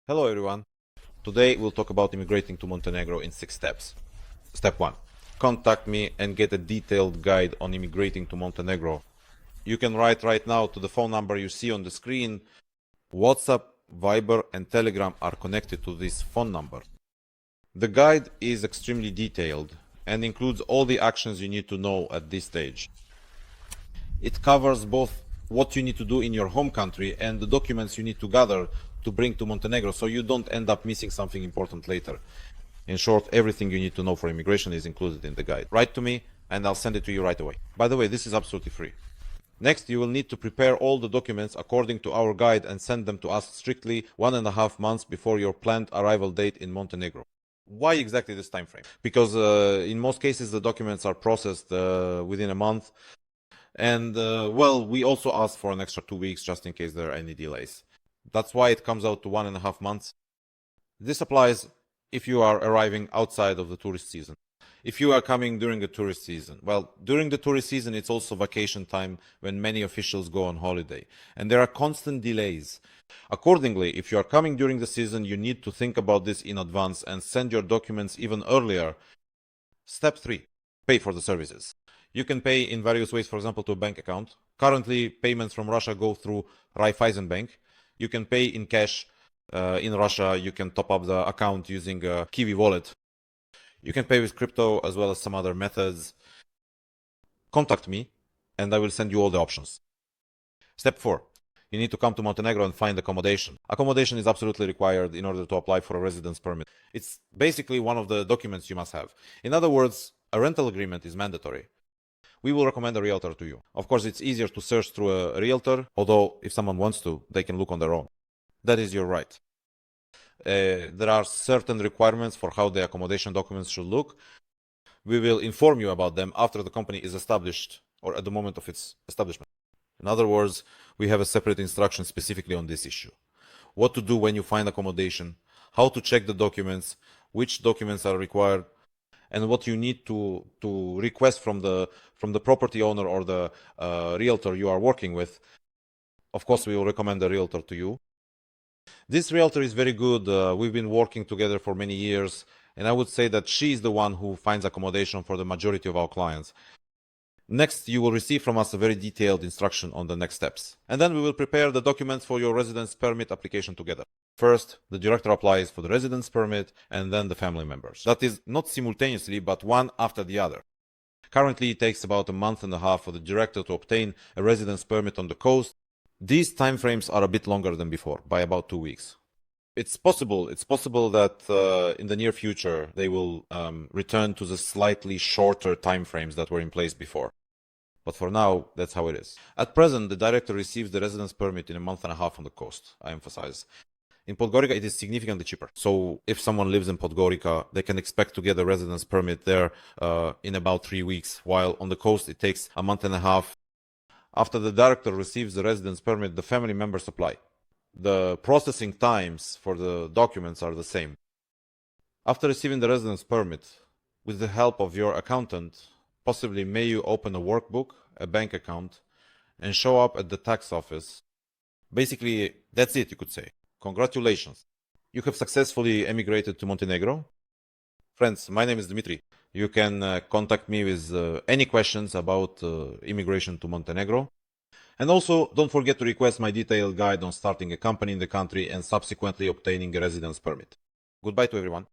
Hello everyone. Today we'll talk about immigrating to Montenegro in 6 steps. Step 1. Contact me and get a detailed guide on immigrating to Montenegro. You can write right now to the phone number you see on the screen. WhatsApp, Viber and Telegram are connected to this phone number. The guide is extremely detailed and includes all the actions you need to know at this stage. It covers both what you need to do in your home country and the documents you need to gather to bring to Montenegro, so you don't end up missing something important later. In short, everything you need to know for immigration is included in the guide. Write to me and I'll send it to you right away. By the way, this is absolutely free. Next, you will need to prepare all the documents according to our guide and send them to us strictly 1.5 months before your planned arrival date in Montenegro. Why exactly this time frame? Because in most cases the documents are processed within a month. And well, we also ask for an extra 2 weeks just in case there are any delays. That's why it comes out to 1.5 months. This applies if you are arriving outside of the tourist season. If you are coming during the tourist season, well, during the tourist season, it's also vacation time when many officials go on holiday, and there are constant delays. Accordingly, if you are coming during the season, you need to think about this in advance and send your documents even earlier. Step 3. Pay for the services. You can pay in various ways, for example, to a bank account. Currently, payments from Russia go through Raiffeisen Bank. You can pay in cash. In Russia, you can top up the account using a Kiwi wallet. You can pay with crypto as well as some other methods. Contact me and I will send you all the options. Step 4. You need to come to Montenegro and find accommodation. Accommodation is absolutely required in order to apply for a residence permit. It's basically one of the documents you must have. In other words, a rental agreement is mandatory. We will recommend a realtor to you. Of course, it's easier to search through a realtor, although if someone wants to, they can look on their own. That is your right. There are certain requirements for how the accommodation documents should look. We will inform you about them after the company is established or at the moment of its establishment. In other words, we have a separate instruction specifically on this issue. What to do when you find accommodation, how to check the documents, which documents are required, and what you need to request from the property owner or the realtor you are working with. Of course, we will recommend a realtor to you. This realtor is very good. We've been working together for many years, and I would say that she is the one who finds accommodation for the majority of our clients. Next, you will receive from us a very detailed instruction on the next steps. And then we will prepare the documents for your residence permit application together. First, the director applies for the residence permit and then the family members. That is not simultaneously, but one after the other. Currently, it takes about 1.5 months for the director to obtain a residence permit on the coast. These timeframes are a bit longer than before, by about 2 weeks. It's possible that in the near future they will return to the slightly shorter timeframes that were in place before. But for now, that's how it is. At present, the director receives the residence permit in 1.5 months on the coast, I emphasize. In Podgorica, it is significantly cheaper. So if someone lives in Podgorica, they can expect to get a residence permit there in about 3 weeks, while on the coast it takes 1.5 months. After the director receives the residence permit, the family members apply. The processing times for the documents are the same. After receiving the residence permit, with the help of your accountant, possibly may you open a workbook, a bank account, and show up at the tax office. Basically, that's it, you could say. Congratulations. You have successfully emigrated to Montenegro. Friends, my name is Dmitry. You can contact me with any questions about immigration to Montenegro. And also, don't forget to request my detailed guide on starting a company in the country and subsequently obtaining a residence permit. Goodbye to everyone.